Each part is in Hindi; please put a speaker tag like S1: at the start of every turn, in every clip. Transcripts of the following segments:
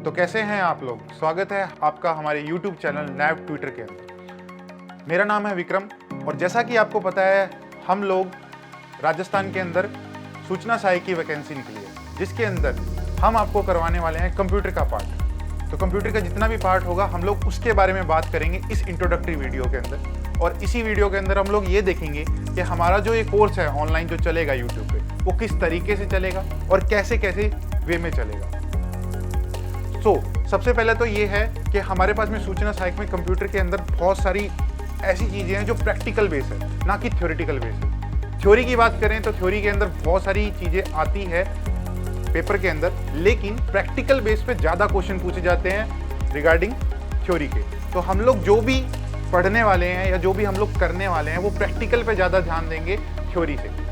S1: तो कैसे हैं आप लोग? स्वागत है आपका हमारे YouTube चैनल नैव ट्विटर के अंदर। मेरा नाम है विक्रम और जैसा कि आपको पता है हम लोग राजस्थान के अंदर सूचना सहायक की वैकेंसी निकली है, जिसके अंदर हम आपको करवाने वाले हैं कंप्यूटर का पार्ट। तो कंप्यूटर का जितना भी पार्ट होगा हम लोग उसके बारे में बात करेंगे इस इंट्रोडक्टरी वीडियो के अंदर। और इसी वीडियो के अंदर हम लोग ये देखेंगे कि हमारा जो ये कोर्स है ऑनलाइन जो चलेगा यूट्यूब पे, वो किस तरीके से चलेगा और कैसे कैसे वे में चलेगा। सबसे पहले तो ये है कि हमारे पास में सूचना सहायक में कंप्यूटर के अंदर बहुत सारी ऐसी चीज़ें हैं जो प्रैक्टिकल बेस है, ना कि थ्योरेटिकल बेस है। थ्योरी की बात करें तो थ्योरी के अंदर बहुत सारी चीज़ें आती है पेपर के अंदर, लेकिन प्रैक्टिकल बेस पे ज़्यादा क्वेश्चन पूछे जाते हैं रिगार्डिंग थ्योरी के। तो हम लोग जो भी पढ़ने वाले हैं या जो भी हम लोग करने वाले हैं वो प्रैक्टिकल पे ज़्यादा ध्यान देंगे थ्योरी से।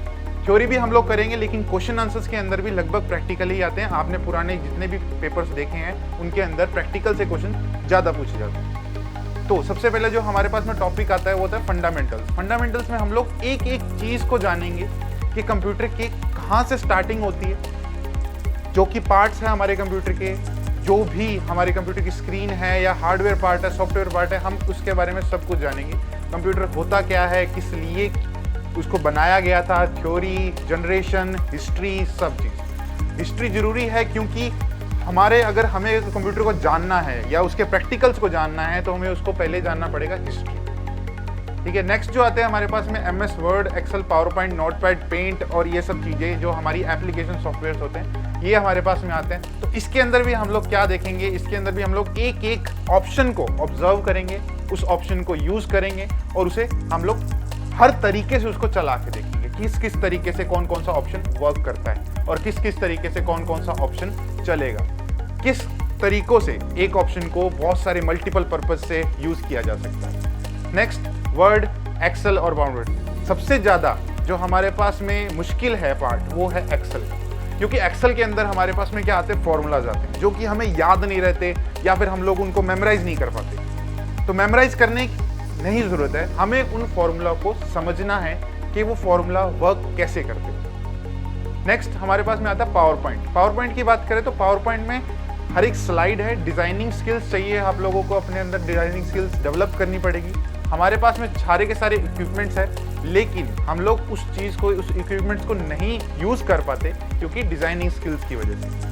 S1: थ्योरी भी हम लोग करेंगे, लेकिन क्वेश्चन आंसर्स के अंदर भी लगभग प्रैक्टिकल ही आते हैं। आपने पुराने जितने भी पेपर्स देखे हैं उनके अंदर प्रैक्टिकल से क्वेश्चन ज़्यादा पूछे जाते हैं। तो सबसे पहले जो हमारे पास में टॉपिक आता है वो होता है फंडामेंटल्स। फंडामेंटल्स में हम लोग एक एक चीज़ को जानेंगे कि कंप्यूटर के कहाँ से स्टार्टिंग होती है, जो कि पार्ट्स हैं हमारे कंप्यूटर के, जो भी हमारे कंप्यूटर की स्क्रीन है या हार्डवेयर पार्ट है, सॉफ्टवेयर पार्ट है, हम उसके बारे में सब कुछ जानेंगे। कंप्यूटर होता क्या है, किस लिए उसको बनाया गया था, थ्योरी, जनरेशन, हिस्ट्री, सब चीज़। हिस्ट्री जरूरी है क्योंकि अगर हमें कंप्यूटर को जानना है या उसके प्रैक्टिकल्स को जानना है तो हमें उसको पहले जानना पड़ेगा हिस्ट्री। ठीक है। नेक्स्ट जो आते हैं हमारे पास में MS Word, Excel, PowerPoint, Notepad, Paint और ये सब चीज़ें जो हमारी एप्लीकेशन सॉफ्टवेयर होते हैं ये हमारे पास में आते हैं। तो इसके अंदर भी हम लोग क्या देखेंगे, इसके अंदर भी हम लोग एक एक ऑप्शन को ऑब्जर्व करेंगे, उस ऑप्शन को यूज़ करेंगे और उसे हम लोग हर तरीके से उसको चला के देखेंगे किस किस तरीके से कौन कौन सा ऑप्शन वर्क करता है और किस किस तरीके से कौन कौन सा ऑप्शन चलेगा, किस तरीकों से एक ऑप्शन को बहुत सारे मल्टीपल पर्पस से यूज किया जा सकता है। नेक्स्ट, वर्ड, एक्सेल और बाउंडवर्ड। सबसे ज़्यादा जो हमारे पास में मुश्किल है पार्ट वो है एक्सेल, क्योंकि एक्सेल के अंदर हमारे पास में क्या आते हैं, फॉर्मूलाज आते हैं जो कि हमें याद नहीं रहते या फिर हम लोग उनको मेमोराइज नहीं कर पाते। तो मेमोराइज करने नहीं ज़रूरत है, हमें उन फॉर्मूला को समझना है कि वो फॉर्मूला वर्क कैसे करते हैं। नेक्स्ट हमारे पास में आता है पावर पॉइंट। पावर पॉइंट की बात करें तो पावर पॉइंट में हर एक स्लाइड है, डिज़ाइनिंग स्किल्स चाहिए आप लोगों को, अपने अंदर डिज़ाइनिंग स्किल्स डेवलप करनी पड़ेगी। हमारे पास में सारे के सारे इक्विपमेंट्स हैं, लेकिन हम लोग उस चीज़ को, उस इक्विपमेंट्स को नहीं यूज़ कर पाते क्योंकि डिज़ाइनिंग स्किल्स की वजह से।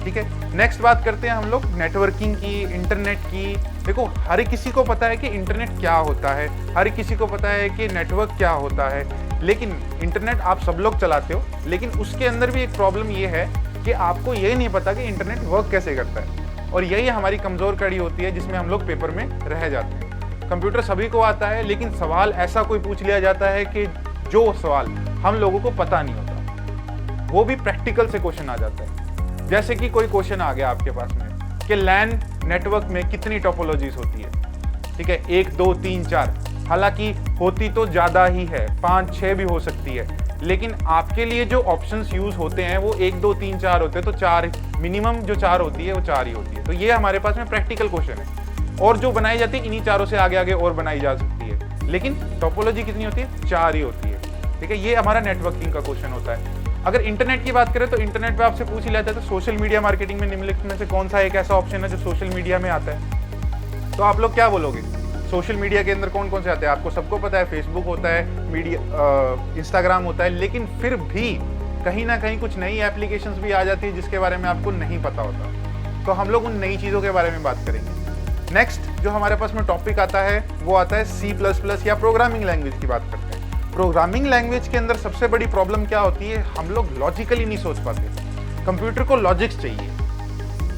S1: ठीक है। नेक्स्ट बात करते हैं हम लोग नेटवर्किंग की, इंटरनेट की। देखो, हर किसी को पता है कि इंटरनेट क्या होता है, हर किसी को पता है कि नेटवर्क क्या होता है, लेकिन इंटरनेट आप सब लोग चलाते हो, लेकिन उसके अंदर भी एक प्रॉब्लम ये है कि आपको ये नहीं पता कि इंटरनेट वर्क कैसे करता है। और यही हमारी कमज़ोर कड़ी होती है जिसमें हम लोग पेपर में रह जाते हैं। कंप्यूटर सभी को आता है, लेकिन सवाल ऐसा कोई पूछ लिया जाता है कि जो सवाल हम लोगों को पता नहीं होता, वो भी प्रैक्टिकल से क्वेश्चन आ जाता है। जैसे कि कोई क्वेश्चन आ गया आपके पास में कि लैन नेटवर्क में कितनी टोपोलॉजीज होती है। ठीक है, 1, 2, 3, 4। हालांकि होती तो ज़्यादा ही है, 5, 6 भी हो सकती है, लेकिन आपके लिए जो ऑप्शंस यूज़ होते हैं वो 1, 2, 3, 4 होते हैं। तो 4 मिनिमम जो 4 होती है वो 4 ही होती है। तो ये हमारे पास में प्रैक्टिकल क्वेश्चन है, और जो बनाई जाती है इन्हीं 4 से आगे आगे और बनाई जा सकती है, लेकिन टोपोलॉजी कितनी होती है, 4 ही होती है। ठीक है, ये हमारा नेटवर्किंग का क्वेश्चन होता है। अगर इंटरनेट की बात करें तो इंटरनेट पे आपसे पूछ ही लेता है तो सोशल मीडिया मार्केटिंग में निम्नलिखित में से कौन सा एक ऐसा ऑप्शन है जो सोशल मीडिया में आता है। तो आप लोग क्या बोलोगे, सोशल मीडिया के अंदर कौन कौन से आते हैं? आपको सबको पता है, फेसबुक होता है, इंस्टाग्राम होता है, लेकिन फिर भी कहीं ना कहीं कुछ नई एप्लीकेशंस भी आ जाती है जिसके बारे में आपको नहीं पता होता। तो हम लोग उन नई चीज़ों के बारे में बात करेंगे। नेक्स्ट जो हमारे पास में टॉपिक आता है वो आता है C++ या प्रोग्रामिंग लैंग्वेज की बात करते हैं। प्रोग्रामिंग लैंग्वेज के अंदर सबसे बड़ी प्रॉब्लम क्या होती है, हम लोग लॉजिकली नहीं सोच पाते। कंप्यूटर को लॉजिक्स चाहिए,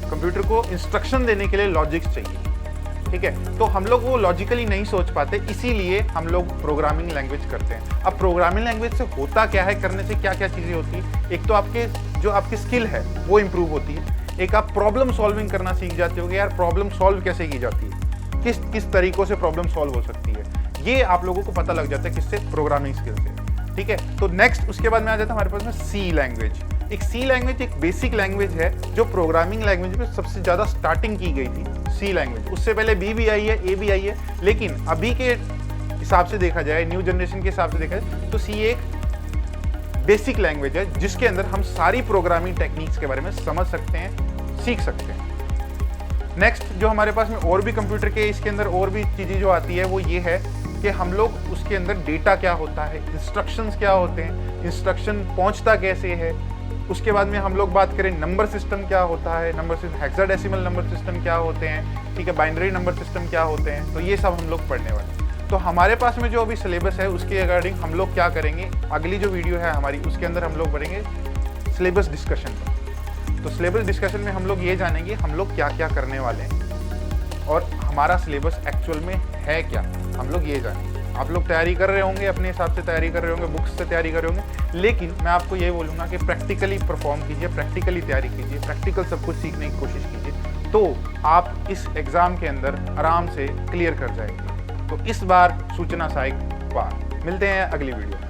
S1: कंप्यूटर को इंस्ट्रक्शन देने के लिए लॉजिक्स चाहिए। ठीक है, तो हम लोग वो लॉजिकली नहीं सोच पाते, इसीलिए हम लोग प्रोग्रामिंग लैंग्वेज करते हैं। अब प्रोग्रामिंग लैंग्वेज से होता क्या है, करने से क्या क्या चीज़ें होती है, एक तो आपकी स्किल है वो इम्प्रूव होती है, एक आप प्रॉब्लम सॉल्विंग करना सीख जाते हो कि यार प्रॉब्लम सॉल्व कैसे की जाती है, किस किस तरीक़ों से प्रॉब्लम सॉल्व हो सकती है, ये आप लोगों को पता लग जाता है किससे, प्रोग्रामिंग स्किल से। ठीक है, तो नेक्स्ट उसके बाद में आ जाता है हमारे पास में C लैंग्वेज। एक C लैंग्वेज एक बेसिक लैंग्वेज है जो प्रोग्रामिंग लैंग्वेज में सबसे ज़्यादा स्टार्टिंग की गई थी, C लैंग्वेज। उससे पहले B भी आई है, A भी आई है, लेकिन अभी के हिसाब से देखा जाए, न्यू जनरेशन के हिसाब से देखा जाए तो C एक बेसिक लैंग्वेज है जिसके अंदर हम सारी प्रोग्रामिंग टेक्निक्स के बारे में समझ सकते हैं, सीख सकते हैं। नेक्स्ट जो हमारे पास में और भी कंप्यूटर के इसके अंदर और भी चीज़ें जो आती है वो ये है कि हम लोग उसके अंदर डेटा क्या होता है, इंस्ट्रक्शंस क्या होते हैं, इंस्ट्रक्शन पहुंचता कैसे है। उसके बाद में हम लोग बात करें नंबर सिस्टम क्या होता है, number system hexadecimal number system क्या होते हैं, ठीक है, बाइनरी नंबर सिस्टम क्या होते हैं, तो ये सब हम लोग पढ़ने वाले हैं। तो हमारे पास में जो अभी सिलेबस है उसके अकॉर्डिंग हम लोग क्या करेंगे, अगली जो वीडियो है हमारी उसके अंदर हम लोग बढ़ेंगे सिलेबस डिस्कशन पर। तो सिलेबस डिस्कशन में हम लोग ये जानेंगे हम लोग क्या क्या करने वाले हैं और हमारा सिलेबस एक्चुअल में है क्या, हम लोग ये जानेंगे। आप लोग तैयारी कर रहे होंगे, अपने हिसाब से तैयारी कर रहे होंगे, बुक्स से तैयारी कर रहे होंगे, लेकिन मैं आपको ये बोलूँगा कि प्रैक्टिकली परफॉर्म कीजिए, प्रैक्टिकली तैयारी कीजिए, प्रैक्टिकल सब कुछ सीखने की कोशिश कीजिए, तो आप इस एग्ज़ाम के अंदर आराम से क्लियर कर जाएंगे। तो इस बार सूचना सहायक पार। मिलते हैं अगली वीडियो।